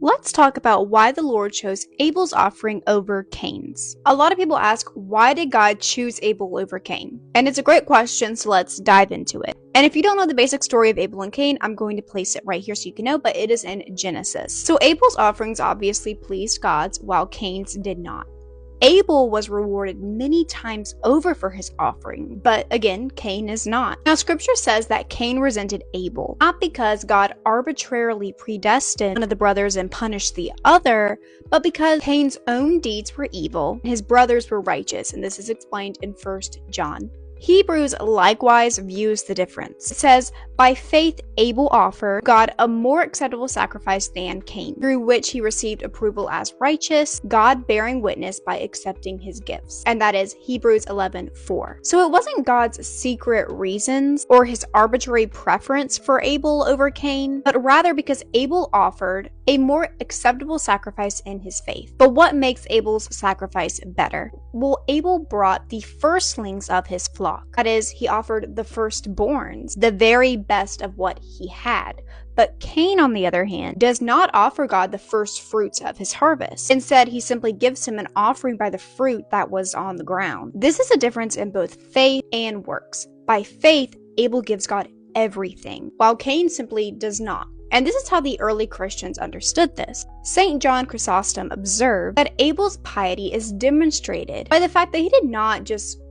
Let's talk about why the Lord chose Abel's offering over Cain's. A lot of people ask, why did God choose Abel over Cain? And it's a great question, so let's dive into it. And if you don't know the basic story of Abel and Cain, I'm going to place it right here so you can know, but it is in Genesis. So Abel's offerings obviously pleased God, while Cain's did not. Abel was rewarded many times over for his offering, but again, Cain is not. Now, scripture says that Cain resented Abel, not because God arbitrarily predestined one of the brothers and punished the other, but because Cain's own deeds were evil, and his brothers were righteous, and this is explained in 1 John. Hebrews likewise views the difference. It says, by faith Abel offered God a more acceptable sacrifice than Cain, through which he received approval as righteous, God bearing witness by accepting his gifts. And that is Hebrews 11:4. So it wasn't God's secret reasons or his arbitrary preference for Abel over Cain, but rather because Abel offered a more acceptable sacrifice in his faith. But what makes Abel's sacrifice better? Well, Abel brought the firstlings of his flock. That is, he offered the firstborns, the very best of what he had. But Cain, on the other hand, does not offer God the first fruits of his harvest. Instead, he simply gives him an offering by the fruit that was on the ground. This is a difference in both faith and works. By faith, Abel gives God everything, while Cain simply does not. And this is how the early Christians understood this. St. John Chrysostom observed that Abel's piety is demonstrated by the fact that he did not just,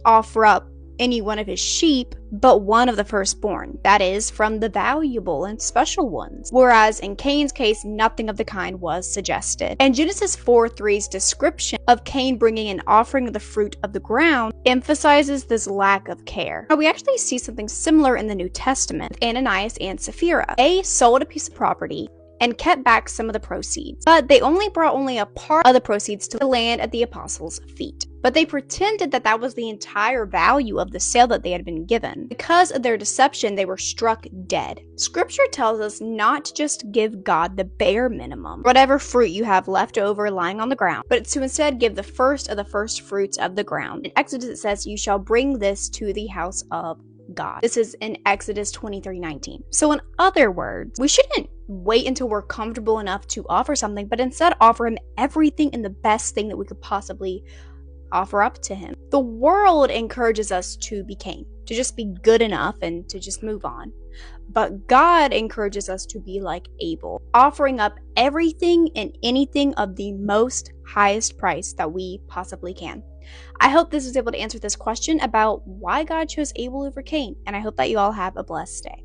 offer up any one of his sheep, but one of the firstborn, that is, from the valuable and special ones. Whereas in Cain's case, nothing of the kind was suggested. And Genesis 4:3's description of Cain bringing an offering of the fruit of the ground emphasizes this lack of care. Now, we actually see something similar in the New Testament. Ananias and Sapphira. They sold a piece of property and kept back some of the proceeds, but they brought only a part of the proceeds to the land at the apostles' feet. But they pretended that that was the entire value of the sale that they had been given. Because of their deception, they were struck dead. Scripture tells us not to just give God the bare minimum, whatever fruit you have left over lying on the ground, but to instead give the first of the first fruits of the ground. In Exodus it says, you shall bring this to the house of God. This is in Exodus 23:19. So in other words, we shouldn't wait until we're comfortable enough to offer something, but instead offer him everything and the best thing that we could possibly offer up to him. The world encourages us to be Cain, to just be good enough and to just move on. But God encourages us to be like Abel, offering up everything and anything of the most highest price that we possibly can. I hope this was able to answer this question about why God chose Abel over Cain, and I hope that you all have a blessed day.